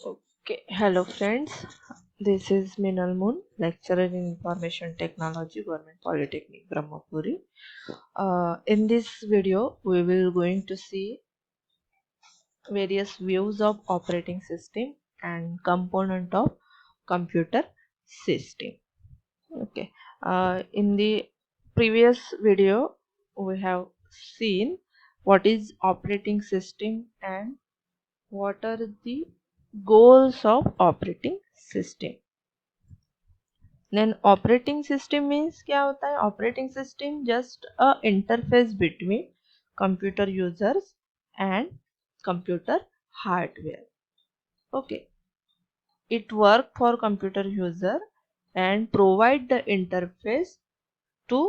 Okay, hello friends. This is Minal Moon, lecturer in Information Technology, Government Polytechnic, Brahmapuri. In this video, we will going to see various views of operating system and component of computer system. Okay. In the previous video, we have seen what is operating system and what are the goals of operating system. Then operating system means क्या होता है? Operating system just a interface between computer users and computer hardware. Okay, it work for computer user and provide the interface to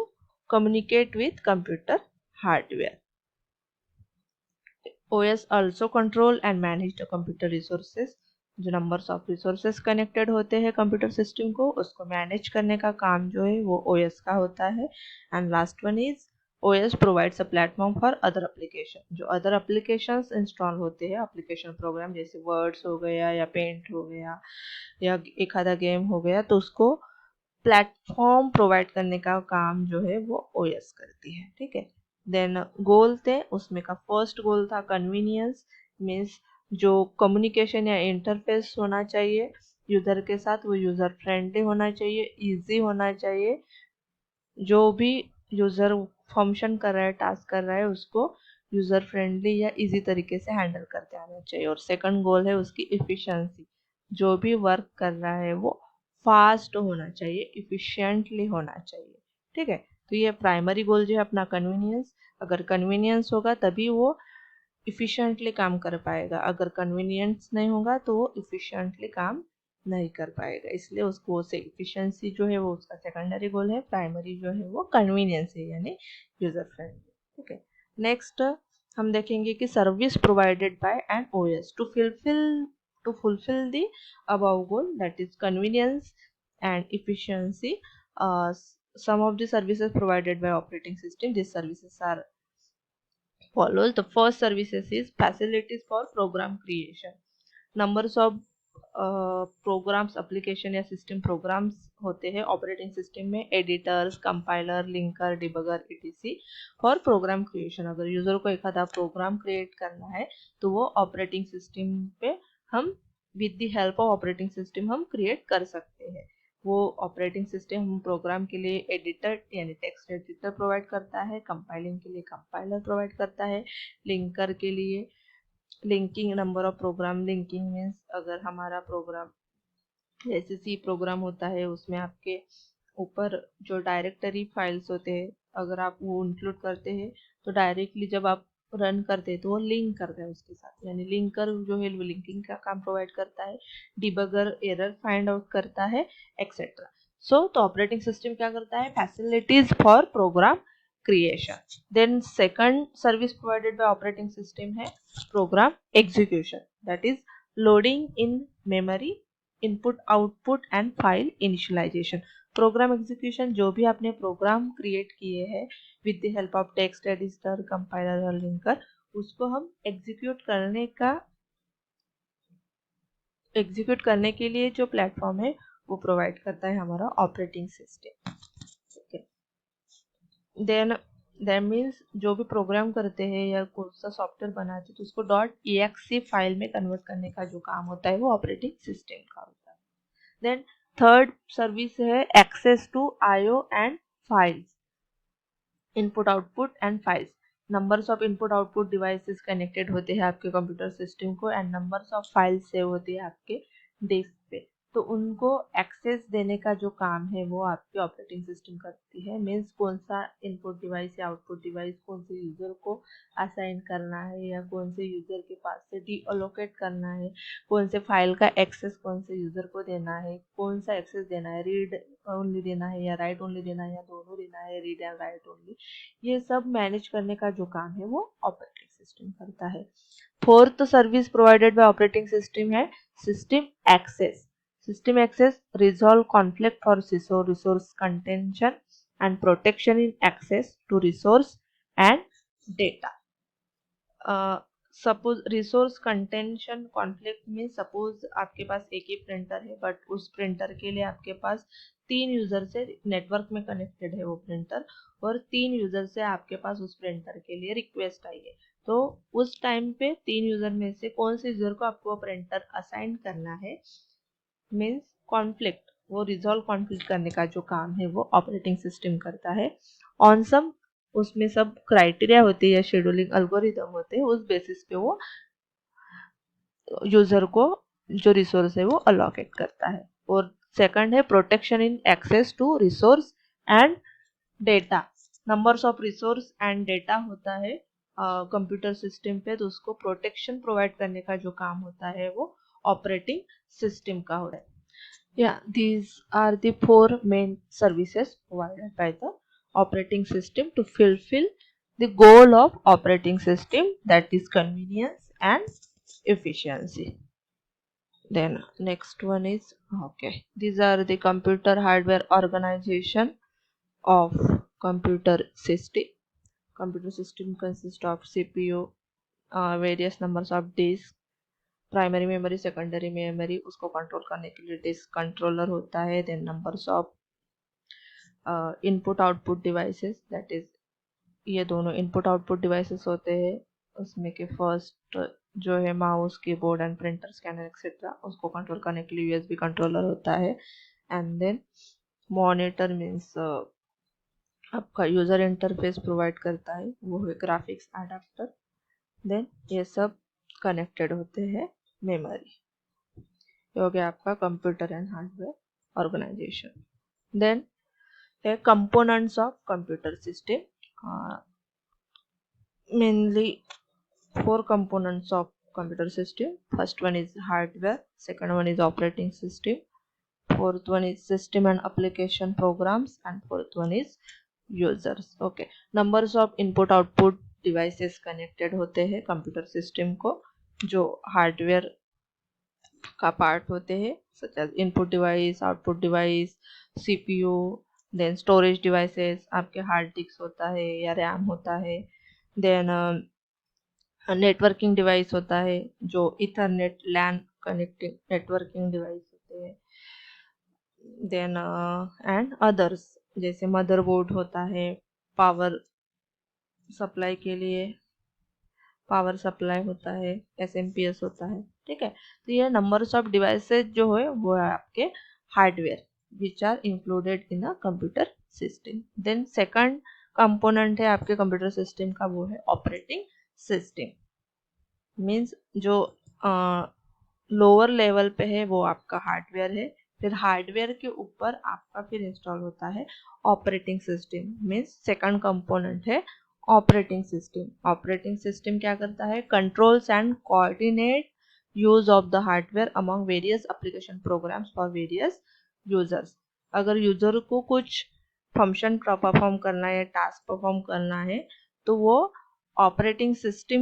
communicate with computer hardware. OS also control and manage the computer resources. जो numbers of resources connected होते हैं computer system को, उसको manage करने का काम जो है वो OS का होता है. And last one is OS provides a platform for other application. जो अदर एप्लीकेशंस इंस्टॉल होते हैं, एप्लीकेशन प्रोग्राम जैसे वर्ड्स हो गया या पेंट हो गया या एक आधा गेम हो गया, तो उसको प्लेटफॉर्म प्रोवाइड करने का काम जो है वो OS करती है. ठीक है. देन गोल थे, उसमें का फर्स्ट गोल था कन्वीनियंस. मीन्स जो कम्युनिकेशन या इंटरफेस होना चाहिए यूज़र के साथ वो यूज़र फ्रेंडली होना चाहिए, इजी होना चाहिए. जो भी यूज़र फंक्शन कर रहा है, टास्क कर रहा है, उसको यूज़र फ्रेंडली या इजी तरीके से हैंडल करते आना चाहिए. और सेकंड गोल है उसकी इफ़िशियंसी. जो भी वर्क कर रहा है वो फास्ट होना चाहिए, इफ़िशियंटली होना चाहिए. ठीक है. तो ये प्राइमरी गोल जो है अपना कन्वीनियंस. अगर कन्वीनियंस होगा तभी वो इफ़िशियंटली काम कर पाएगा. अगर कन्वीनियंस नहीं होगा तो वो इफ़िशियंटली काम नहीं कर पाएगा. इसलिए उसको से इफ़िशियंसी जो है वो उसका सेकेंडरी गोल है. प्राइमरी जो है वो कन्वीनियंस है, यानी यूज़र फ्रेंडली. ठीक है. नेक्स्ट हम देखेंगे कि service provided by an OS to fulfil the above goal, that is convenience and efficiency. Some of the services provided by operating system, these services are follows. The first services is facilities for program creation. Numbers of programs application या system programs होते हैं operating system में. Editors, compiler, linker, debugger etc for program creation. अगर user को एक आधा program create करना है तो वो ऑपरेटिंग सिस्टम पे हम with the help of operating system हम क्रिएट कर सकते हैं. वो ऑपरेटिंग सिस्टम हम प्रोग्राम के लिए एडिटर यानी टेक्स्ट एडिटर प्रोवाइड करता है, कंपाइलिंग के लिए कंपाइलर प्रोवाइड करता है, लिंकर के लिए linking. Number of program linking means अगर हमारा प्रोग्राम जैसे सी प्रोग्राम होता है उसमें आपके ऊपर जो डायरेक्टरी फाइल्स होते हैं अगर आप वो इंक्लूड करते हैं तो डायरेक्टली जब आप रन करते हैं तो वो लिंक करता है उसके साथ, यानी लिंकर जो है वो लिंकिंग का काम प्रोवाइड करता है. डिबगर एरर फाइंड आउट करता है एक्सेट्रा. सो तो ऑपरेटिंग सिस्टम क्या करता है? Facilities for program creation. Then second service provided by operating system है program execution, that is loading in memory, input output and file initialization. Program execution, जो भी आपने प्रोग्राम क्रिएट किए हैं with the help of text editor, compiler और linker, उसको हम execute करने के लिए जो प्लेटफॉर्म है वो प्रोवाइड करता है हमारा operating system. Then that means जो भी प्रोग्राम करते हैं या कोई सा सॉफ्टवेयर बनाते हैं तो उसको .exe फाइल में कन्वर्ट करने का जो काम होता है वो ऑपरेटिंग सिस्टम का होता है. देन थर्ड सर्विस है access to IO and files, input output and files. Numbers of input output devices connected होते हैं आपके कंप्यूटर सिस्टम को and numbers of files save होती है आपके डिस्क पे. तो उनको एक्सेस देने का जो काम है वो आपकी ऑपरेटिंग सिस्टम करती है. मीन्स कौन सा इनपुट डिवाइस या आउटपुट डिवाइस कौन से यूजर को असाइन करना है या कौन से यूजर के पास से डीअलोकेट करना है, कौन से फाइल का एक्सेस कौन से यूजर को देना है, कौन सा एक्सेस देना है, रीड ओनली देना है या राइट ओनली देना है या दोनों देना है, रीड एंड राइट ओनली, ये सब मैनेज करने का जो काम है वो ऑपरेटिंग सिस्टम करता है. Fourth service provided by operating system है system access. System access resolve conflict for resource contention and protection in access to resource and data. Suppose resource contention conflict में, सपोज आपके पास एक ही प्रिंटर है but उस printer के लिए आपके पास 3 user से नेटवर्क में कनेक्टेड है वो प्रिंटर, और 3 यूजर से आपके पास उस प्रिंटर के लिए रिक्वेस्ट आई है। तो उस टाइम पे 3 यूजर में से कौन से यूजर को आपको प्रिंटर असाइन करना है, मीन्स कॉन्फ्लिक्ट, वो रिजॉल्व कॉन्फ्लिक्ट करने का जो काम है वो ऑपरेटिंग सिस्टम करता है। ऑन सम उसमें सब क्राइटेरिया होते हैं या शेड्यूलिंग अल्गोरिदम होते हैं, उस बेसिस पे वो यूजर को जो रिसोर्स है वो अलोकेट करता है। और सेकंड है protection in access to resource and data. Numbers of resource and data होता है कंप्यूटर सिस्टम पे, तो उसको प्रोटेक्शन प्रोवाइड करने का जो काम होता है वो ऑपरेटिंग सिस्टम का होता है। Yeah, these are the 4 main services provided by the operating system to fulfill the goal of operating system, that is convenience and efficiency. Then next one is, okay, these are the computer hardware organization of computer system. Computer system consists of CPU, various numbers of disks, primary memory, secondary memory, उसको control करने के लिए disk controller होता है। Then numbers of input output devices, that is ये दोनों input output devices होते हैं। उसमें के फर्स्ट जो है mouse, keyboard and printer, scanner etcetera, उसको कंट्रोल करने के लिए यूएसबी कंट्रोलर होता है। एंड देन मॉनिटर मीन्स आपका यूजर इंटरफेस प्रोवाइड करता है, वो है ग्राफिक्स एडाप्टर। देन ये सब कनेक्टेड होते हैं मेमोरी। ये हो गया आपका computer and hardware organisation. Then है components of computer system, mainly 4 components of computer system. First one is hardware, second one is operating system, fourth one is system and application programs, and fourth one is users. Okay, numbers of input output devices connected होते हैं computer system को, जो hardware का part होते हैं, such as input device, output device, CPU, then storage devices, आपके hard disk होता है या रैम होता है। देन नेटवर्किंग डिवाइस होता है, जो इथरनेट लैन कनेक्टिंग नेटवर्किंग डिवाइस होते हैं। देन एंड अदर्स, जैसे मदरबोर्ड होता है, पावर सप्लाई के लिए पावर सप्लाई होता है, एसएमपीएस होता है। ठीक है, तो ये नंबर्स ऑफ डिवाइसेस जो है वो है आपके hardware which are included in a computer system. Then second component है आपके कंप्यूटर सिस्टम का, वो है ऑपरेटिंग सिस्टम। मीन्स जो लोअर लेवल पे है वो आपका हार्डवेयर है, फिर हार्डवेयर के ऊपर आपका फिर इंस्टॉल होता है operating system. Means second component है ऑपरेटिंग सिस्टम। ऑपरेटिंग सिस्टम क्या करता है, controls and coordinate use of the hardware among various application programs for various users. अगर यूजर को कुछ फंक्शन परफॉर्म करना है, टास्क परफॉर्म करना है, तो वो ऑपरेटिंग सिस्टम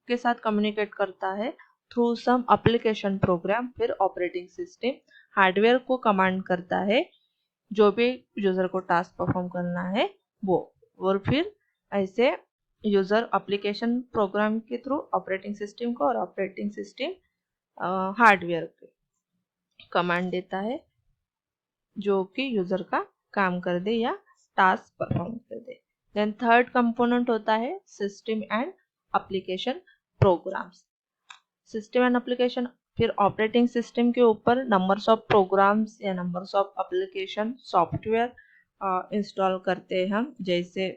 के साथ कम्युनिकेट करता है थ्रू सम एप्लीकेशन प्रोग्राम। फिर ऑपरेटिंग सिस्टम हार्डवेयर को कमांड करता है जो भी यूजर को टास्क परफॉर्म करना है वो, और फिर ऐसे यूजर एप्लीकेशन प्रोग्राम के थ्रू ऑपरेटिंग सिस्टम को, और ऑपरेटिंग सिस्टम हार्डवेयर को कमांड देता है जो कि यूजर का काम कर दे या टास्क परफॉर्म कर दे। देन थर्ड कंपोनेंट होता है system and application programmes. System and application, फिर ऑपरेटिंग सिस्टम के ऊपर नंबर्स ऑफ प्रोग्राम्स या numbers of application software install करते हैं हम, जैसे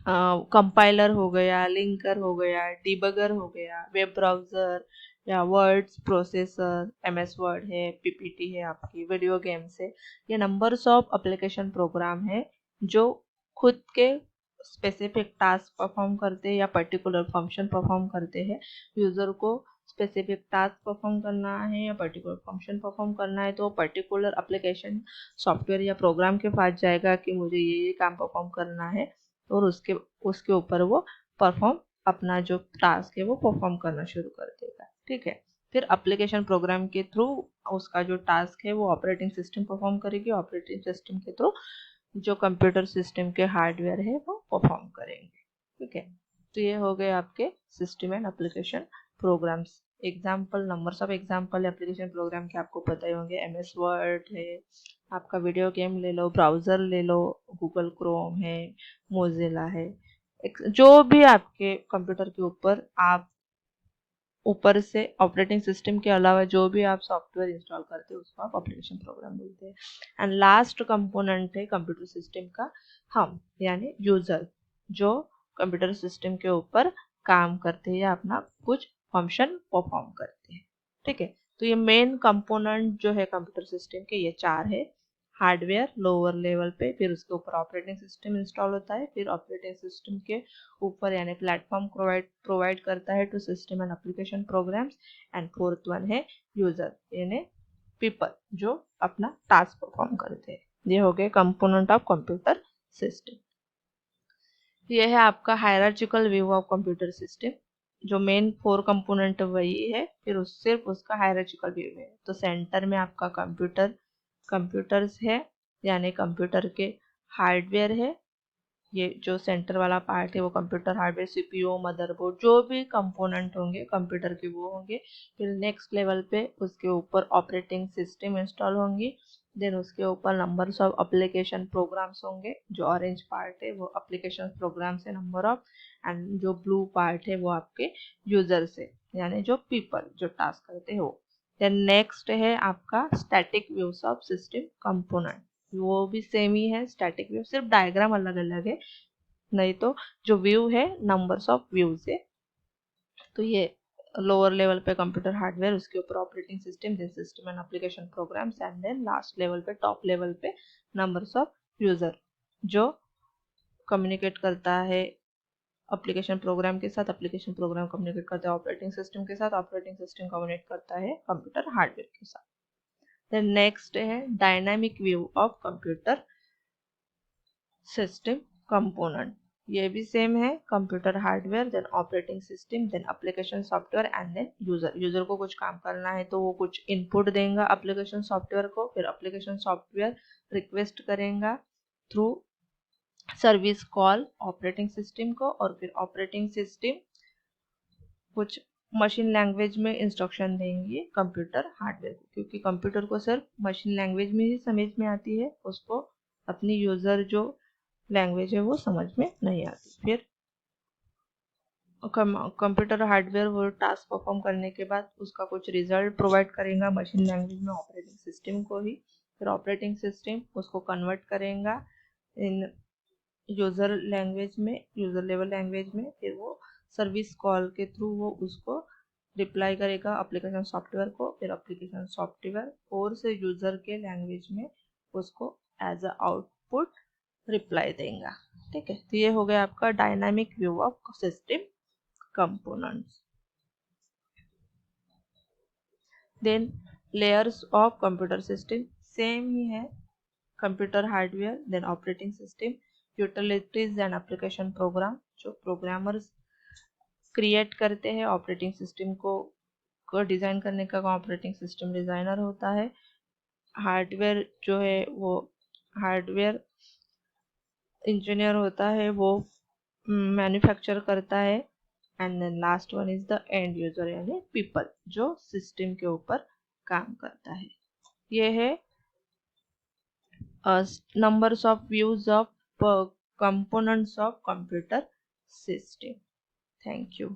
कंपाइलर हो गया, लिंकर हो गया, डिबगर हो गया, वेब ब्राउज़र या वर्ड्स प्रोसेसर, एमएस वर्ड है, पीपीटी है, आपकी वीडियो गेम्स है। ये नंबर्स ऑफ एप्लीकेशन प्रोग्राम है जो खुद के स्पेसिफिक टास्क परफॉर्म करते हैं या पर्टिकुलर फंक्शन परफॉर्म करते हैं। यूज़र को स्पेसिफिक टास्क परफॉर्म करना है या पर्टिकुलर फंक्शन परफॉर्म करना है, तो पर्टिकुलर एप्लीकेशन सॉफ्टवेयर या प्रोग्राम के पास जाएगा कि मुझे ये काम परफॉर्म करना है, और उसके ऊपर वो परफॉर्म अपना जो टास्क है वो परफॉर्म करना शुरू कर देगा। ठीक है, फिर एप्लीकेशन प्रोग्राम के थ्रू उसका जो टास्क है वो ऑपरेटिंग सिस्टम परफॉर्म करेगी, ऑपरेटिंग सिस्टम के थ्रू जो कंप्यूटर सिस्टम के हार्डवेयर है वो परफॉर्म करेंगे। ठीक है, तो ये हो गए आपके system and application programmes. Example, numbers of example application program के आपको पता ही होंगे। MS वर्ड है, आपका वीडियो गेम ले लो, ब्राउज़र ले लो, गूगल क्रोम है, मोजिला है, जो भी आपके कंप्यूटर के ऊपर आप ऊपर से ऑपरेटिंग सिस्टम के अलावा जो भी आप सॉफ्टवेयर इंस्टॉल करते हैं उसको आप एप्लीकेशन प्रोग्राम बोलते हैं। एंड लास्ट कंपोनेंट है कंप्यूटर सिस्टम का हम, यानी यूजर, जो कंप्यूटर सिस्टम के ऊपर काम करते हैं या अपना कुछ फंक्शन परफॉर्म करते हैं। ठीक है, तो ये मेन कंपोनेंट जो है कंप्यूटर सिस्टम के ये चार है। हार्डवेयर लोअर लेवल पे, फिर उसके ऊपर ऑपरेटिंग सिस्टम इंस्टॉल होता है, फिर ऑपरेटिंग सिस्टम के ऊपर यानी प्लेटफॉर्म प्रोवाइड करता है to system and application programs. And fourth one है यूजर यानी पीपल जो अपना टास्क परफॉर्म करते हैं। ये हो गए कंपोनेंट ऑफ कंप्यूटर सिस्टम। ये है आपका हायरार्चिकल व्यू ऑफ कंप्यूटर सिस्टम। जो मेन 4 कंपोनेंट वही है, फिर सिर्फ उसका हायरार्चिकल व्यू है। तो सेंटर में आपका कंप्यूटर्स है, यानी कंप्यूटर के हार्डवेयर है। ये जो सेंटर वाला पार्ट है वो कंप्यूटर हार्डवेयर, CPU, मदरबोर्ड, जो भी कंपोनेंट होंगे कंप्यूटर के वो होंगे। फिर नेक्स्ट लेवल पे उसके ऊपर ऑपरेटिंग सिस्टम इंस्टॉल होंगी। देन उसके ऊपर नंबर्स ऑफ एप्लीकेशन प्रोग्राम्स होंगे। जो ऑरेंज पार्ट है वो एप्लीकेशन प्रोग्राम्स है नंबर ऑफ, एंड जो ब्लू पार्ट है वो आपके यूजर्स है, यानी जो पीपल जो टास्क करते हैं वो। देन नेक्स्ट है आपका static views of system component. वो भी सेम ही है स्टैटिक व्यू, सिर्फ डायग्राम अलग अलग है। नहीं तो जो व्यू है नंबर्स ऑफ व्यूज है। तो ये लोअर लेवल पे कंप्यूटर हार्डवेयर, उसके ऊपर operating system, then system and application programs, and then last level पे टॉप लेवल पे नंबर्स ऑफ यूजर जो कम्युनिकेट करता है एप्लीकेशन प्रोग्राम के साथ, एप्लीकेशन प्रोग्राम कम्युनिकेट करता है ऑपरेटिंग सिस्टम के साथ, ऑपरेटिंग सिस्टम कम्युनिकेट करता है कंप्यूटर हार्डवेयर के साथ। देन नेक्स्ट है dynamic view of computer system component. ये भी सेम है, computer hardware, then operating system, then application software, and then user को कुछ काम करना है तो वो कुछ इनपुट देगा एप्लीकेशन सॉफ्टवेयर को, फिर एप्लीकेशन सॉफ्टवेयर रिक्वेस्ट करेगा through service call operating system को, और फिर ऑपरेटिंग सिस्टम कुछ मशीन लैंग्वेज में इंस्ट्रक्शन देंगे कंप्यूटर हार्डवेयर को, क्योंकि कंप्यूटर को सिर्फ मशीन लैंग्वेज में ही समझ में आती है, उसको अपनी यूजर जो लैंग्वेज है वो समझ में नहीं आती। फिर कंप्यूटर हार्डवेयर वो टास्क परफॉर्म करने के बाद उसका कुछ रिजल्ट प्रोवाइड करेगा मशीन लैंग्वेज में ऑपरेटिंग सिस्टम को ही। फिर ऑपरेटिंग सिस्टम उसको कन्वर्ट करेगा इन यूजर लैंग्वेज में, यूजर लेवल लैंग्वेज में। फिर वो सर्विस कॉल के थ्रू वो उसको रिप्लाई करेगा एप्लीकेशन सॉफ्टवेयर को, फिर एप्लीकेशन सॉफ्टवेयर और से यूजर के लैंग्वेज में उसको एज अ आउटपुट रिप्लाई देगा। ठीक है, तो ये हो गया आपका dynamic view of system components. Then layers of computer system same ही है, computer hardware, then operating system, utilities and application program जो प्रोग्रामर्स क्रिएट करते हैं ऑपरेटिंग सिस्टम को डिज़ाइन करने का ऑपरेटिंग सिस्टम डिज़ाइनर होता है। हार्डवेयर जो है वो हार्डवेयर इंजीनियर होता है, वो मैन्युफैक्चर करता है। And then last one is the end user यानी पीपल जो सिस्टम के ऊपर काम करता है। ये है numbers of views of components of computer system. Thank you.